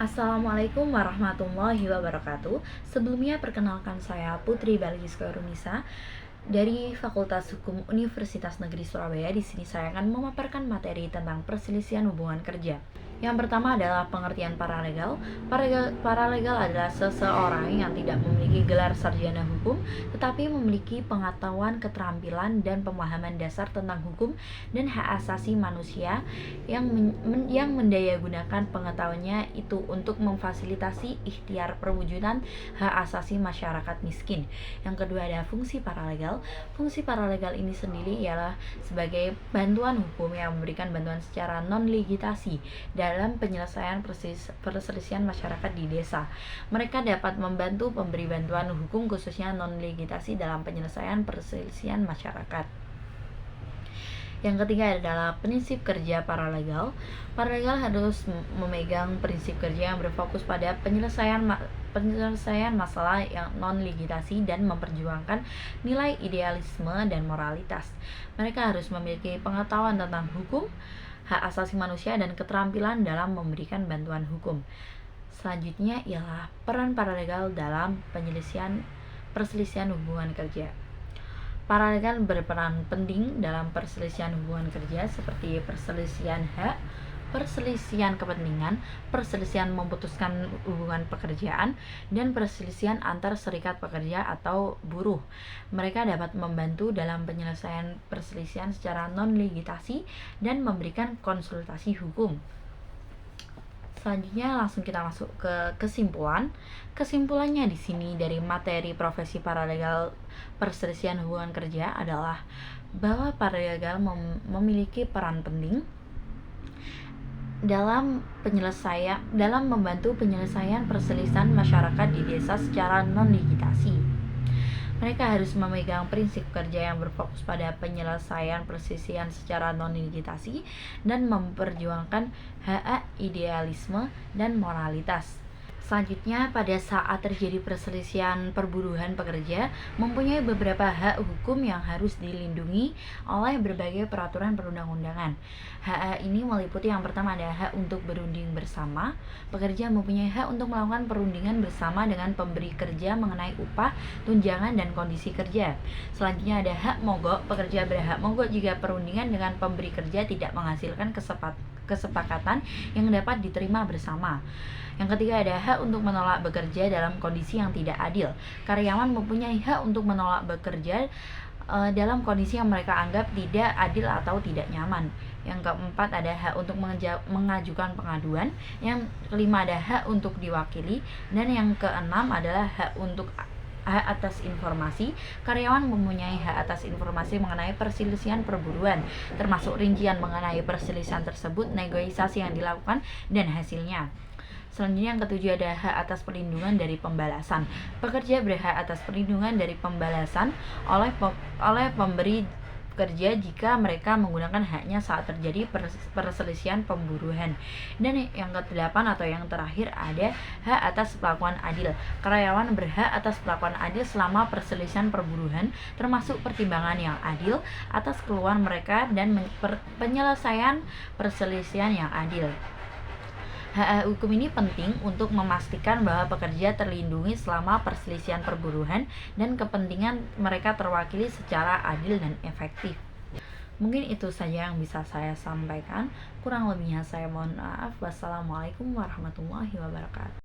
Assalamualaikum warahmatullahi wabarakatuh. Sebelumnya perkenalkan saya Putri Balgis Koirunisa dari Fakultas Hukum Universitas Negeri Surabaya. Di sini saya akan memaparkan materi tentang perselisihan hubungan kerja. Yang pertama adalah pengertian paralegal. Paralegal adalah seseorang yang tidak memiliki gelar sarjana hukum, tetapi memiliki pengetahuan, keterampilan, dan pemahaman dasar tentang hukum dan hak asasi manusia yang mendayagunakan pengetahuannya itu untuk memfasilitasi ikhtiar perwujudan hak asasi masyarakat miskin. Yang kedua ada fungsi paralegal. Fungsi paralegal ini sendiri ialah sebagai bantuan hukum yang memberikan bantuan secara non-ligitasi dalam penyelesaian perselisihan masyarakat di desa. Mereka dapat membantu pemberi bantuan hukum khususnya non-ligitasi dalam penyelesaian perselisihan masyarakat. Yang ketiga adalah prinsip kerja paralegal. Paralegal harus memegang prinsip kerja yang berfokus pada penyelesaian masalah yang non-ligitasi dan memperjuangkan nilai idealisme dan moralitas. Mereka harus memiliki pengetahuan tentang hukum, hak asasi manusia, dan keterampilan dalam memberikan bantuan hukum. Selanjutnya ialah peran paralegal dalam perselisihan hubungan kerja. Paralegal berperan penting dalam perselisihan hubungan kerja seperti perselisihan hak, perselisihan kepentingan, perselisihan memutuskan hubungan pekerjaan, dan perselisihan antar serikat pekerja atau buruh. Mereka dapat membantu dalam penyelesaian perselisihan secara non-ligitasi dan memberikan konsultasi hukum. Selanjutnya langsung kita masuk ke kesimpulan. Kesimpulannya di sini dari materi profesi paralegal perselisihan hubungan kerja adalah bahwa paralegal memiliki peran penting dalam membantu penyelesaian perselisihan masyarakat di desa secara non-ligitasi. Mereka harus memegang prinsip kerja yang berfokus pada penyelesaian perselisihan secara non-ligitasi dan memperjuangkan hak, idealisme, dan moralitas. Selanjutnya, pada saat terjadi perselisihan perburuhan pekerja, mempunyai beberapa hak hukum yang harus dilindungi oleh berbagai peraturan perundang-undangan. Hak ini meliputi yang pertama ada hak untuk berunding bersama. Pekerja mempunyai hak untuk melakukan perundingan bersama dengan pemberi kerja mengenai upah, tunjangan, dan kondisi kerja. Selanjutnya ada hak mogok. Pekerja berhak mogok jika perundingan dengan pemberi kerja tidak menghasilkan kesepakatan yang dapat diterima bersama. Yang ketiga ada hak untuk menolak bekerja dalam kondisi yang tidak adil. Karyawan mempunyai hak untuk menolak bekerja dalam kondisi yang mereka anggap tidak adil atau tidak nyaman. Yang keempat ada hak untuk mengajukan pengaduan. Yang kelima ada hak untuk diwakili. Dan yang keenam adalah hak atas informasi. Karyawan mempunyai hak atas informasi mengenai perselisihan perburuan, termasuk rincian mengenai perselisihan tersebut, negosiasi yang dilakukan, dan hasilnya. Selanjutnya yang ketujuh ada hak atas perlindungan dari pembalasan. Pekerja berhak atas perlindungan dari pembalasan oleh pemberi kerja jika mereka menggunakan haknya saat terjadi perselisihan pemburuan. Dan yang kedelapan atau yang terakhir ada hak atas perlakuan adil. Karyawan berhak atas perlakuan adil selama perselisihan perburuan, termasuk pertimbangan yang adil atas keluhan mereka dan penyelesaian perselisihan yang adil. Hak hukum ini penting untuk memastikan bahwa pekerja terlindungi selama perselisihan perburuan dan kepentingan mereka terwakili secara adil dan efektif. Mungkin itu saja yang bisa saya sampaikan. Kurang lebihnya saya mohon maaf. Wassalamualaikum warahmatullahi wabarakatuh.